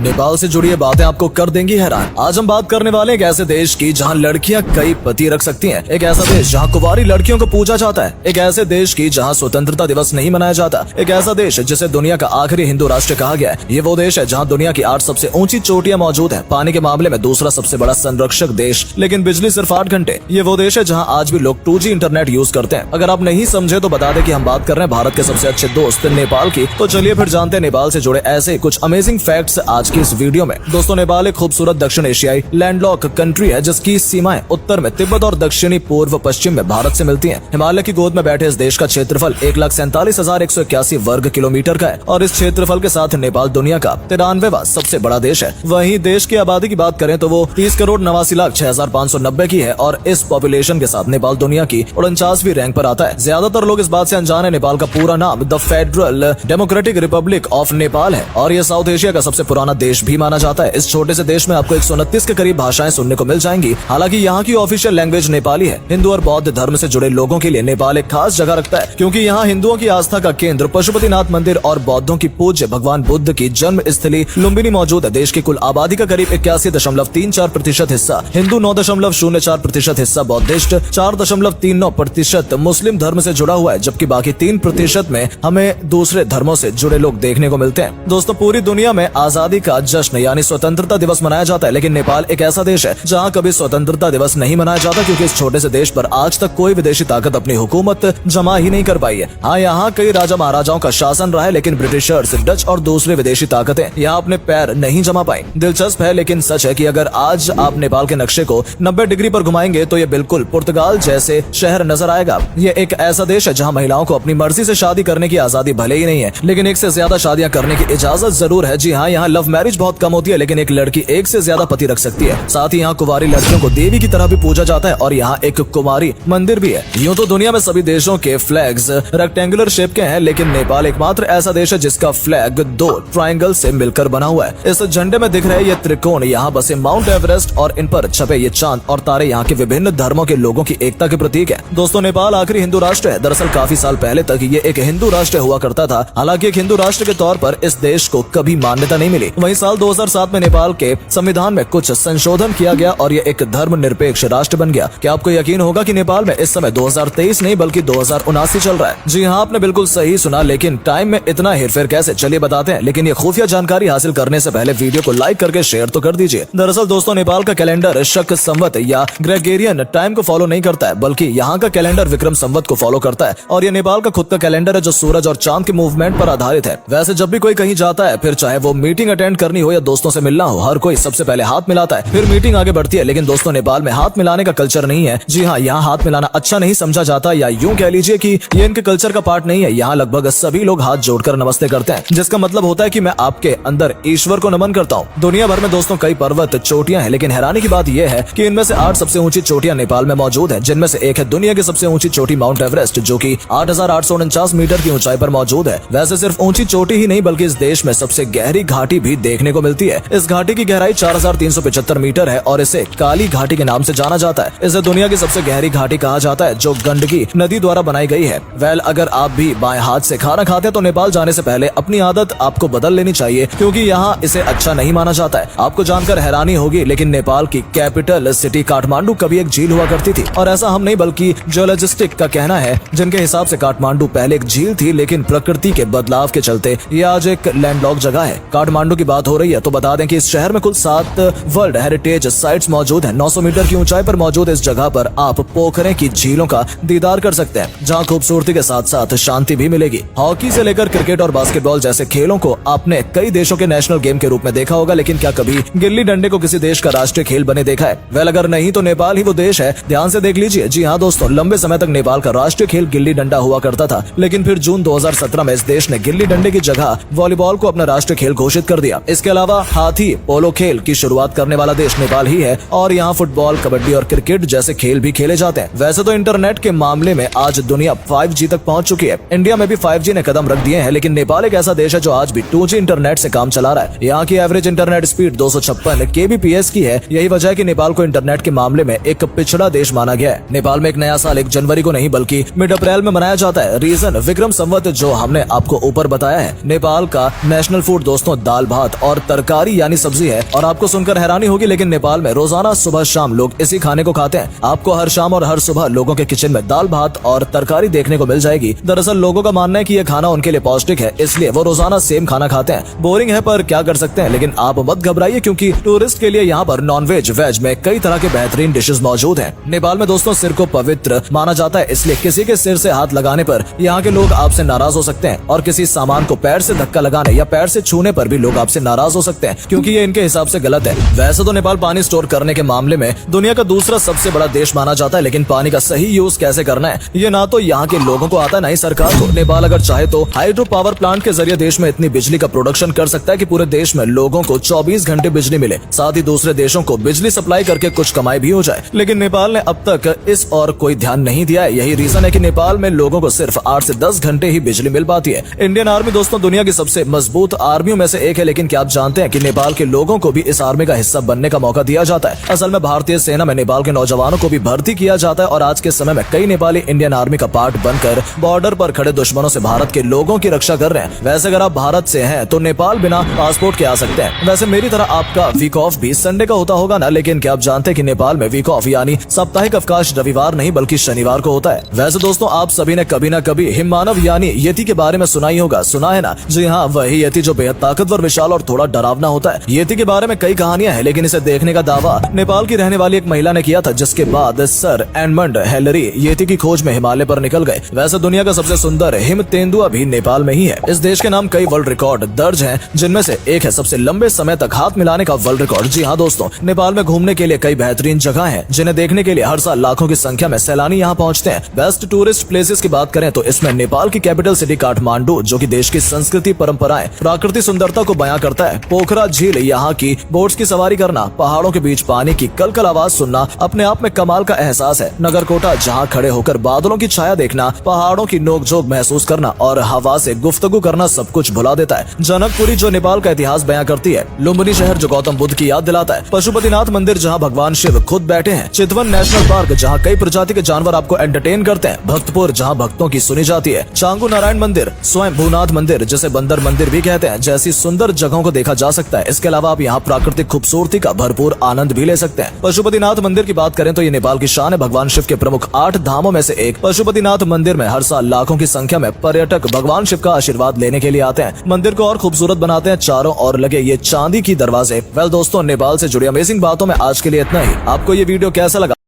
नेपाल से जुड़ी ये बातें आपको कर देंगी हैरान। आज हम बात करने वाले एक ऐसे देश की जहां लड़कियां कई पति रख सकती हैं, एक ऐसा देश जहां कुंवारी लड़कियों को पूजा जाता है, एक ऐसे देश की जहां स्वतंत्रता दिवस नहीं मनाया जाता, एक ऐसा देश जिसे दुनिया का आखिरी हिंदू राष्ट्र कहा गया है। ये वो देश है जहां दुनिया की 8 सबसे ऊंची चोटियां मौजूद है, पानी के मामले में दूसरा सबसे बड़ा संरक्षक देश, लेकिन बिजली सिर्फ 8 घंटे। ये वो देश है जहाँ आज भी लोग 2G इंटरनेट यूज करते हैं। अगर आप नहीं समझे तो बता दें कि हम बात कर रहे हैं भारत के सबसे अच्छे दोस्त नेपाल की। तो चलिए फिर जानते हैं नेपाल से जुड़े ऐसे कुछ अमेजिंग फैक्ट्स आज की इस वीडियो में। दोस्तों, नेपाल एक खूबसूरत दक्षिण एशियाई लैंडलॉक कंट्री है जिसकी सीमाएं उत्तर में तिब्बत और दक्षिणी पूर्व पश्चिम में भारत से मिलती हैं। हिमालय की गोद में बैठे इस देश का क्षेत्रफल 1,47,181 वर्ग किलोमीटर का है और इस क्षेत्रफल के साथ नेपाल दुनिया का 93वां सबसे बड़ा देश है। वहीं देश की आबादी की बात करें तो वो 30,89,06,590 की है और इस पॉपुलेशन के साथ नेपाल दुनिया की 49वीं रैंक पर आता है। ज्यादातर लोग इस बात से अनजान है, नेपाल का पूरा नाम the federal democratic Republic of Nepal है और ये साउथ एशिया का सबसे पुराना देश भी माना जाता है। इस छोटे से देश में आपको 129 के करीब भाषाएं सुनने को मिल जाएंगी। हालांकि यहाँ की ऑफिशियल लैंग्वेज नेपाली है। हिंदू और बौद्ध धर्म से जुड़े लोगों के लिए नेपाल एक खास जगह रखता है, क्योंकि यहाँ हिंदुओं की आस्था का केंद्र पशुपतिनाथ मंदिर और बौद्धों की पूज्य भगवान बुद्ध की जन्म स्थली लुम्बिनी मौजूद है। देश की कुल आबादी का करीब 81.34% हिस्सा हिंदू, 9.04% हिस्सा बौद्धिस्ट, 4.39% मुस्लिम धर्म से जुड़ा हुआ है, जबकि बाकी 3% में हमें दूसरे धर्मों से जुड़े लोग देखने को मिलते हैं। दोस्तों, पूरी दुनिया में आजादी का जश्न यानी स्वतंत्रता दिवस मनाया जाता है, लेकिन नेपाल एक ऐसा देश है जहाँ कभी स्वतंत्रता दिवस नहीं मनाया जाता, क्योंकि इस छोटे से देश पर आज तक कोई विदेशी ताकत अपनी हुकूमत जमा ही नहीं कर पाई है। हाँ, यहाँ कई राजा महाराजाओं का शासन रहा है, लेकिन ब्रिटिशर्स, डच और दूसरे विदेशी ताकतें यहाँ अपने पैर नहीं जमा पाई। दिलचस्प है लेकिन सच है कि अगर आज आप नेपाल के नक्शे को 90 डिग्री पर घुमाएंगे तो ये बिल्कुल पुर्तगाल जैसे शहर नजर आएगा। ये एक ऐसा देश है जहाँ महिलाओं को अपनी मर्जी से शादी करने की आजादी भले ही नहीं है, लेकिन एक से ज्यादा शादियां करने की इजाजत जरूर है। जी हाँ, यहाँ लव मैरिज बहुत कम होती है, लेकिन एक लड़की एक से ज्यादा पति रख सकती है। साथ ही यहाँ कुंवारी लड़कियों को देवी की तरह भी पूजा जाता है और यहाँ एक कुमारी मंदिर भी है। यूँ तो दुनिया में सभी देशों के फ्लैग्स रेक्टेंगुलर शेप के हैं, लेकिन नेपाल एकमात्र ऐसा देश है जिसका फ्लैग 2 ट्रायंगल से मिलकर बना हुआ है। इस झंडे में दिख रहे ये त्रिकोण यहाँ बसे माउंट एवरेस्ट और इन पर छपे ये चांद और तारे यहाँ के विभिन्न धर्मों के लोगों की एकता के प्रतीक है। दोस्तों, नेपाल आखिरी हिंदू राष्ट्र है। दरअसल काफी साल पहले तक ये एक हिंदू राष्ट्र हुआ करता था। हालांकि एक हिंदू राष्ट्र के तौर पर इस देश को कभी मान्यता नहीं मिली। वहीं साल 2007 में नेपाल के संविधान में कुछ संशोधन किया गया और ये एक धर्मनिरपेक्ष राष्ट्र बन गया। क्या आपको यकीन होगा कि नेपाल में इस समय 2023 नहीं बल्कि 2079 चल रहा है? जी हाँ, आपने बिल्कुल सही सुना, लेकिन टाइम में इतना हेरफेर कैसे, चलिए बताते हैं। लेकिन ये खुफिया जानकारी हासिल करने से पहले वीडियो को लाइक करके शेयर तो कर दीजिए। दरअसल दोस्तों, नेपाल का कैलेंडर शक संवत या ग्रेगोरियन टाइम को फॉलो नहीं करता है, बल्कि यहाँ का कैलेंडर विक्रम संवत को फॉलो करता है और ये नेपाल का खुद का कैलेंडर है जो सूरज और चांद के मूवमेंट पर आधारित है। वैसे जब भी कोई कहीं जाता है, फिर चाहे वो मीटिंग अटेंड करनी हो या दोस्तों से मिलना हो, हर कोई सबसे पहले हाथ मिलाता है, फिर मीटिंग आगे बढ़ती है। लेकिन दोस्तों, नेपाल में हाथ मिलाने का कल्चर नहीं है। जी हाँ, यहाँ हाथ मिलाना अच्छा नहीं समझा जाता, या यूं कह लीजिए कि ये इनके कल्चर का पार्ट नहीं है। यहाँ लगभग सभी लोग हाथ जोड़कर नमस्ते करते हैं, जिसका मतलब होता है कि मैं आपके अंदर ईश्वर को नमन करता हूँ। दुनिया भर में दोस्तों कई पर्वत चोटियां हैं, लेकिन हैरानी की बात यह है कि इनमें से 8 सबसे ऊंची चोटियां नेपाल में मौजूद है, जिनमें से एक है दुनिया की सबसे ऊंची चोटी माउंट एवरेस्ट, जो कि 8,849 मीटर की ऊंचाई पर मौजूद है। वैसे सिर्फ ऊंची चोटी ही नहीं बल्कि इस देश में सबसे गहरी घाटी भी देखने को मिलती है। इस घाटी की गहराई 4,375 मीटर है और इसे काली घाटी के नाम से जाना जाता है। इसे दुनिया की सबसे गहरी घाटी कहा जाता है, जो गंडकी नदी द्वारा बनाई गई है। अगर आप भी बाएं हाथ से खाना खाते हैं तो नेपाल जाने से पहले अपनी आदत आपको बदल लेनी चाहिए, क्योंकि यहाँ इसे अच्छा नहीं माना जाता है। आपको जानकर हैरानी होगी, लेकिन नेपाल की कैपिटल सिटी काठमांडू कभी एक झील हुआ करती थी। और ऐसा हम नहीं बल्कि जियोलॉजिस्ट का कहना है, जिनके हिसाब से काठमांडू पहले एक झील थी, लेकिन प्रकृति के बदलाव के चलते ये आज एक लैंडलॉक जगह है। काठमांडू की बात हो रही है तो बता दें कि इस शहर में कुल 7 वर्ल्ड हेरिटेज साइट्स मौजूद है। 900 मीटर की ऊंचाई पर मौजूद इस जगह पर आप पोखरे की झीलों का दीदार कर सकते हैं, जहां खूबसूरती के साथ साथ शांति भी मिलेगी। हॉकी से लेकर क्रिकेट और बास्केटबॉल जैसे खेलों को आपने कई देशों के नेशनल गेम के रूप में देखा होगा, लेकिन क्या कभी गिल्ली डंडे को किसी देश का राष्ट्रीय खेल बने देखा है? अगर नहीं तो नेपाल ही वो देश है। ध्यान से देख लीजिए। जी हाँ दोस्तों, लंबे समय तक नेपाल का राष्ट्रीय खेल गिल्ली डंडा हुआ करता था, लेकिन फिर जून 2017 में इस देश ने गिल्ली डंडे की जगह वॉलीबॉल को अपना राष्ट्रीय खेल घोषित कर दिया। इसके अलावा हाथी पोलो खेल की शुरुआत करने वाला देश नेपाल ही है और यहाँ फुटबॉल, कबड्डी और क्रिकेट जैसे खेल भी खेले जाते हैं। वैसे तो इंटरनेट के मामले में आज दुनिया 5G तक पहुंच चुकी है। इंडिया में भी 5G ने कदम रख दिए हैं, लेकिन नेपाल एक ऐसा देश है जो आज भी 2G इंटरनेट से काम चला रहा है। यहाँ की एवरेज इंटरनेट स्पीड 256 kbps की है। यही वजह है कि नेपाल को इंटरनेट के मामले में एक पिछड़ा देश माना गया है। नेपाल में एक नया साल 1 जनवरी को नहीं बल्कि मिड अप्रैल में मनाया जाता है। रीजन विक्रम संवत जो हमने आपको ऊपर बताया है। नेपाल का नेशनल फूड दोस्तों दाल भात भात और तरकारी यानी सब्जी है। और आपको सुनकर हैरानी होगी लेकिन नेपाल में रोजाना सुबह शाम लोग इसी खाने को खाते हैं। आपको हर शाम और हर सुबह लोगों के किचन में दाल भात और तरकारी देखने को मिल जाएगी। दरअसल लोगों का मानना है कि यह खाना उनके लिए पौष्टिक है, इसलिए वो रोजाना सेम खाना खाते हैं। बोरिंग है पर क्या कर सकते हैं, लेकिन आप मत घबराइए क्योंकि टूरिस्ट के लिए यहाँ पर नॉन वेज वेज में कई तरह के बेहतरीन डिशेज मौजूद हैं। नेपाल में दोस्तों सिर को पवित्र माना जाता है, इसलिए किसी के सिर से हाथ लगाने पर यहाँ के लोग आपसे नाराज हो सकते हैं और किसी सामान को पैर से धक्का लगाने या पैर से छूने पर भी लोग आपसे नाराज हो सकते हैं क्योंकि ये इनके हिसाब से गलत है। वैसे तो नेपाल पानी स्टोर करने के मामले में दुनिया का दूसरा सबसे बड़ा देश माना जाता है, लेकिन पानी का सही यूज कैसे करना है ये ना तो यहाँ के लोगों को आता है ना ही सरकार को। नेपाल अगर चाहे तो हाइड्रो पावर प्लांट के जरिए देश में इतनी बिजली का प्रोडक्शन कर सकता है कि पूरे देश में लोगों को 24 घंटे बिजली मिले, साथ ही दूसरे देशों को बिजली सप्लाई करके कुछ कमाई भी हो जाए। लेकिन नेपाल ने अब तक इस और कोई ध्यान नहीं दिया है। यही रीजन है कि नेपाल में लोगों को सिर्फ 8 से 10 घंटे ही बिजली मिल पाती है। इंडियन आर्मी दोस्तों दुनिया की सबसे मजबूत आर्मियों में से एक है, लेकिन क्या आप जानते हैं कि नेपाल के लोगों को भी इस आर्मी का हिस्सा बनने का मौका दिया जाता है। असल में भारतीय सेना में नेपाल के नौजवानों को भी भर्ती किया जाता है और आज के समय में कई नेपाली इंडियन आर्मी का पार्ट बनकर बॉर्डर पर खड़े दुश्मनों से भारत के लोगों की रक्षा कर रहे हैं। वैसे अगर आप भारत से हैं तो नेपाल बिना पासपोर्ट के आ सकते हैं। वैसे मेरी तरह आपका वीक ऑफ भी संडे का होता होगा ना, लेकिन क्या आप जानते हैं कि नेपाल में वीक ऑफ यानी साप्ताहिक अवकाश रविवार नहीं बल्कि शनिवार को होता है। वैसे दोस्तों आप सभी ने कभी न कभी हिममानव यानी यति के बारे में सुना ही होगा, सुना है ना? जी हाँ, वही यति जो बेहद ताकतवर, विशाल और थोड़ा डरावना होता है। यति के बारे में कई कहानियां हैं, लेकिन इसे देखने का दावा नेपाल की रहने वाली एक महिला ने किया था, जिसके बाद सर एडमंड हेलरी यति की खोज में हिमालय पर निकल गए। वैसे दुनिया का सबसे सुंदर हिम तेंदुआ भी नेपाल में ही है। इस देश के नाम कई वर्ल्ड रिकॉर्ड दर्ज हैं, जिनमें से एक है सबसे लंबे समय तक हाथ मिलाने का वर्ल्ड रिकॉर्ड। जी हाँ दोस्तों, नेपाल में घूमने के लिए कई बेहतरीन जगह हैं, जिन्हें देखने के लिए हर साल लाखों की संख्या में सैलानी यहाँ पहुँचते हैं। बेस्ट टूरिस्ट प्लेसेस की बात करें तो इसमें नेपाल की कैपिटल सिटी काठमांडू, जो कि देश की संस्कृति, परंपराएं, प्राकृतिक सुंदरता को बयां करता है। पोखरा झील, यहाँ की बोट्स की सवारी करना, पहाड़ों के बीच पानी की कलकल आवाज सुनना अपने आप में कमाल का एहसास है। नगरकोटा, जहाँ खड़े होकर बादलों की छाया देखना, पहाड़ों की नोकझोंक महसूस करना और हवा से गुफ्तगू करना सब कुछ भुला देता है। जनकपुरी, जो नेपाल का इतिहास बयां करती है। लुम्बिनी शहर, जो गौतम बुद्ध की याद दिलाता है। पशुपतिनाथ मंदिर, जहाँ भगवान शिव खुद बैठे हैं। चितवन नेशनल पार्क, जहाँ कई प्रजाति के जानवर आपको एंटरटेन करते हैं। भक्तपुर, जहाँ भक्तों की सुनी जाती है। चांगू नारायण मंदिर, स्वयं भूनाथ मंदिर, जिसे बंदर मंदिर भी कहते हैं, जैसी सुंदर जगहों को देखा जा सकता है। इसके अलावा आप यहाँ प्राकृतिक खूबसूरती का भरपूर आनंद भी ले सकते हैं। पशुपतिनाथ मंदिर की बात करें तो ये नेपाल की शान है। भगवान शिव के प्रमुख 8 धामों में से एक पशुपतिनाथ मंदिर में हर साल लाखों की संख्या में पर्यटक भगवान शिव का आशीर्वाद लेने के लिए आते हैं। मंदिर को और खूबसूरत बनाते हैं चारों ओर लगे ये चांदी की दरवाजे। वेल दोस्तों, नेपाल से जुड़ी अमेजिंग बातों में आज के लिए इतना ही। आपको ये वीडियो कैसा लगा?